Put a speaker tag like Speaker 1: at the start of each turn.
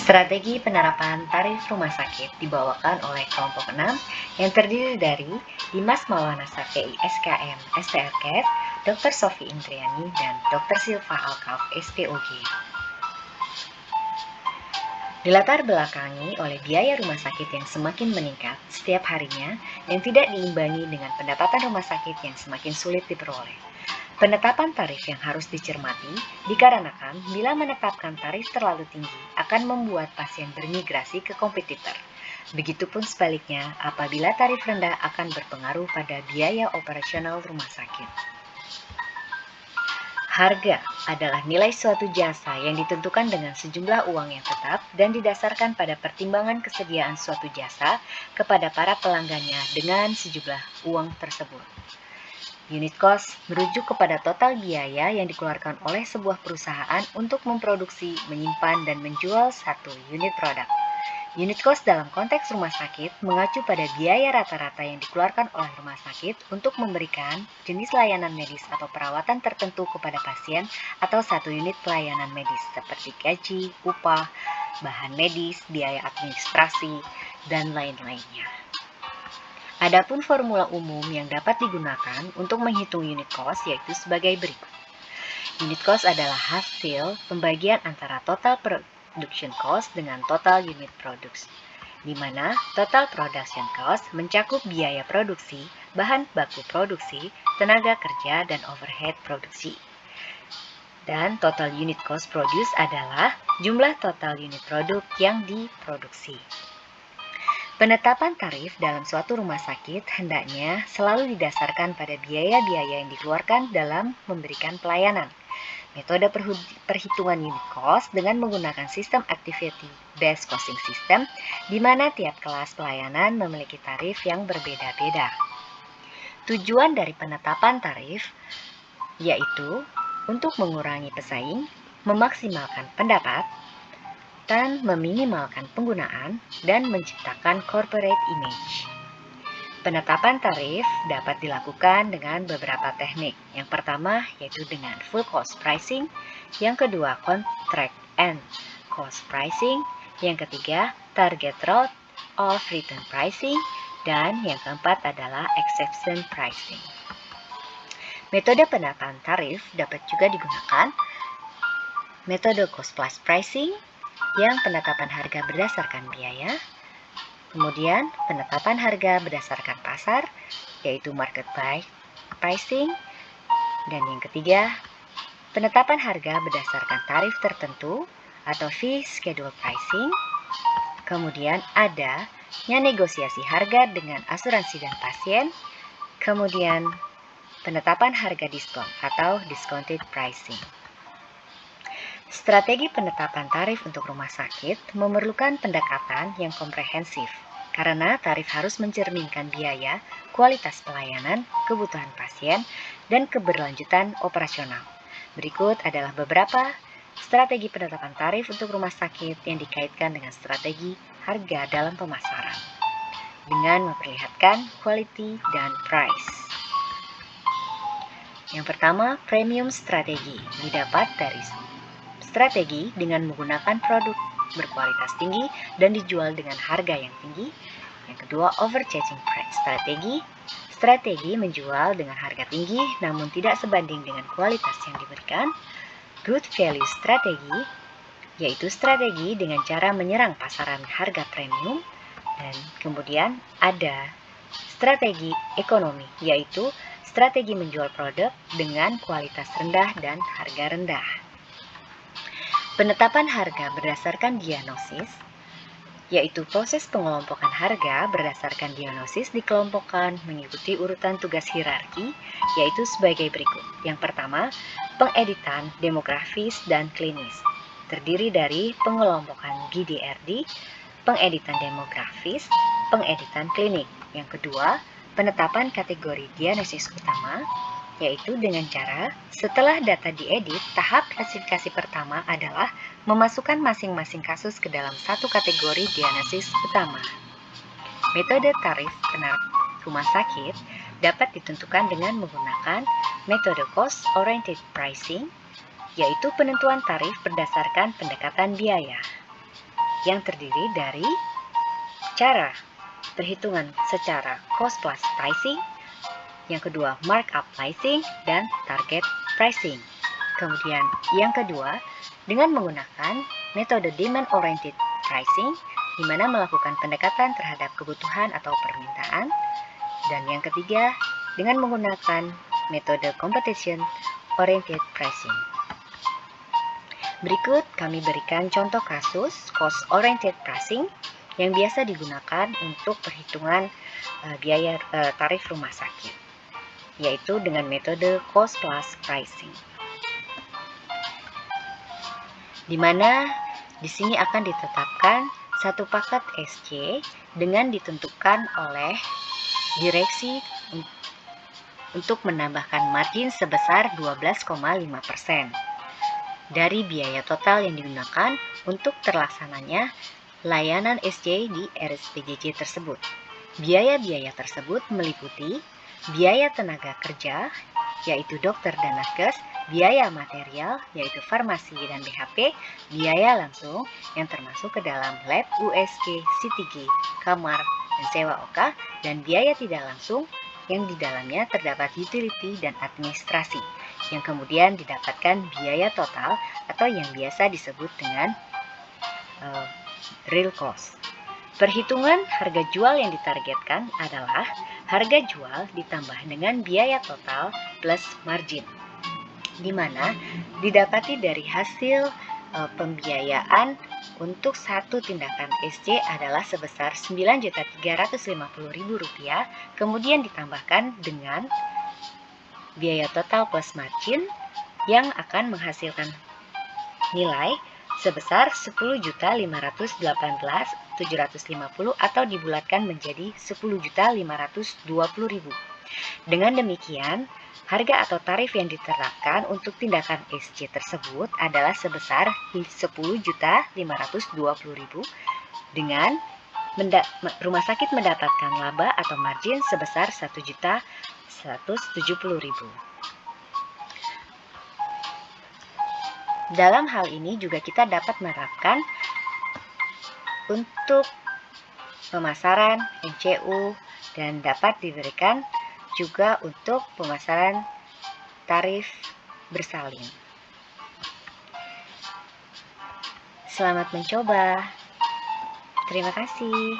Speaker 1: Strategi penerapan tarif rumah sakit dibawakan oleh kelompok 6 yang terdiri dari Dimas Maulana Safi'i SKM STRKet, Dr. Sofi Indriani, dan Dr. Silva Alkaf SPOG. Dilatar belakangi oleh biaya rumah sakit yang semakin meningkat setiap harinya yang tidak diimbangi dengan pendapatan rumah sakit yang semakin sulit diperoleh. Penetapan tarif yang harus dicermati dikarenakan bila menetapkan tarif terlalu tinggi akan membuat pasien bermigrasi ke kompetitor. Begitupun sebaliknya apabila tarif rendah akan berpengaruh pada biaya operasional rumah sakit. Harga adalah nilai suatu jasa yang ditentukan dengan sejumlah uang yang tetap dan didasarkan pada pertimbangan kesediaan suatu jasa kepada para pelanggannya dengan sejumlah uang tersebut. Unit cost merujuk kepada total biaya yang dikeluarkan oleh sebuah perusahaan untuk memproduksi, menyimpan, dan menjual satu unit produk. Unit cost dalam konteks rumah sakit mengacu pada biaya rata-rata yang dikeluarkan oleh rumah sakit untuk memberikan jenis layanan medis atau perawatan tertentu kepada pasien atau satu unit pelayanan medis seperti gaji, upah, bahan medis, biaya administrasi, dan lain-lainnya. Adapun formula umum yang dapat digunakan untuk menghitung unit cost yaitu sebagai berikut. Unit cost adalah hasil pembagian antara total production cost dengan total unit produksi, di mana total production cost mencakup biaya produksi, bahan baku produksi, tenaga kerja, dan overhead produksi. Dan total unit cost produce adalah jumlah total unit produk yang diproduksi. Penetapan tarif dalam suatu rumah sakit hendaknya selalu didasarkan pada biaya-biaya yang dikeluarkan dalam memberikan pelayanan. Metode perhitungan unit cost dengan menggunakan sistem activity-based costing system, di mana tiap kelas pelayanan memiliki tarif yang berbeda-beda. Tujuan dari penetapan tarif yaitu untuk mengurangi pesaing, memaksimalkan pendapat, dan meminimalkan penggunaan dan menciptakan corporate image. Penetapan tarif dapat dilakukan dengan beberapa teknik. Yang pertama yaitu dengan full cost pricing, yang kedua contract and cost pricing, yang ketiga target rate of return pricing, dan yang keempat adalah exception pricing. Metode penetapan tarif dapat juga digunakan metode cost plus pricing, yang penetapan harga berdasarkan biaya, kemudian penetapan harga berdasarkan pasar, yaitu market pricing, dan yang ketiga, penetapan harga berdasarkan tarif tertentu atau fee schedule pricing, kemudian adanya negosiasi harga dengan asuransi dan pasien, kemudian penetapan harga diskon atau discounted pricing. Strategi penetapan tarif untuk rumah sakit memerlukan pendekatan yang komprehensif, karena tarif harus mencerminkan biaya, kualitas pelayanan, kebutuhan pasien, dan keberlanjutan operasional. Berikut adalah beberapa strategi penetapan tarif untuk rumah sakit yang dikaitkan dengan strategi harga dalam pemasaran, dengan memperlihatkan quality dan price. Yang pertama, premium strategi didapat dari strategi dengan menggunakan produk berkualitas tinggi dan dijual dengan harga yang tinggi. Yang kedua, overcharging price strategi menjual dengan harga tinggi namun tidak sebanding dengan kualitas yang diberikan. Good value strategi yaitu strategi dengan cara menyerang pasaran harga premium. Dan kemudian ada strategi ekonomi, yaitu strategi menjual produk dengan kualitas rendah dan harga rendah. Penetapan harga berdasarkan diagnosis, yaitu proses pengelompokan harga berdasarkan diagnosis dikelompokkan mengikuti urutan tugas hierarki, yaitu sebagai berikut. Yang pertama, pengeditan demografis dan klinis, terdiri dari pengelompokan GDRD, pengeditan demografis, pengeditan klinik. Yang kedua, penetapan kategori diagnosis utama, yaitu dengan cara setelah data diedit, tahap klasifikasi pertama adalah memasukkan masing-masing kasus ke dalam satu kategori diagnosis utama. Metode tarif rumah sakit dapat ditentukan dengan menggunakan metode cost-oriented pricing, yaitu penentuan tarif berdasarkan pendekatan biaya. yang terdiri dari cara perhitungan secara cost plus pricing, yang kedua markup pricing, dan target pricing. Kemudian yang kedua, dengan menggunakan metode demand oriented pricing, di mana melakukan pendekatan terhadap kebutuhan atau permintaan. Dan yang ketiga, dengan menggunakan metode competition oriented pricing. Berikut kami berikan contoh kasus cost oriented pricing yang biasa digunakan untuk perhitungan biaya tarif rumah sakit, yaitu dengan metode cost plus pricing. Di mana di sini akan ditetapkan satu paket SC dengan ditentukan oleh direksi untuk menambahkan margin sebesar 12,5% dari biaya total yang digunakan untuk terlaksananya layanan SC di RSPJJ tersebut. Biaya-biaya tersebut meliputi biaya tenaga kerja, yaitu dokter dan nakes, biaya material, yaitu farmasi dan BHP, biaya langsung yang termasuk ke dalam lab, USG, CTG, kamar, dan sewa OK, dan biaya tidak langsung yang di dalamnya terdapat utility dan administrasi, yang kemudian didapatkan biaya total atau yang biasa disebut dengan real cost. Perhitungan harga jual yang ditargetkan adalah harga jual ditambah dengan biaya total plus margin, di mana didapati dari hasil pembiayaan untuk satu tindakan SC adalah sebesar Rp9.350.000, kemudian ditambahkan dengan biaya total plus margin yang akan menghasilkan nilai sebesar 10.518.750 atau dibulatkan menjadi 10.520.000. Dengan demikian, harga atau tarif yang diterapkan untuk tindakan SC tersebut adalah sebesar 10.520.000 dengan rumah sakit mendapatkan laba atau margin sebesar 1.170.000. Dalam hal ini juga kita dapat menerapkan untuk pemasaran NCU dan dapat diberikan juga untuk pemasaran tarif bersalin. Selamat mencoba. Terima kasih.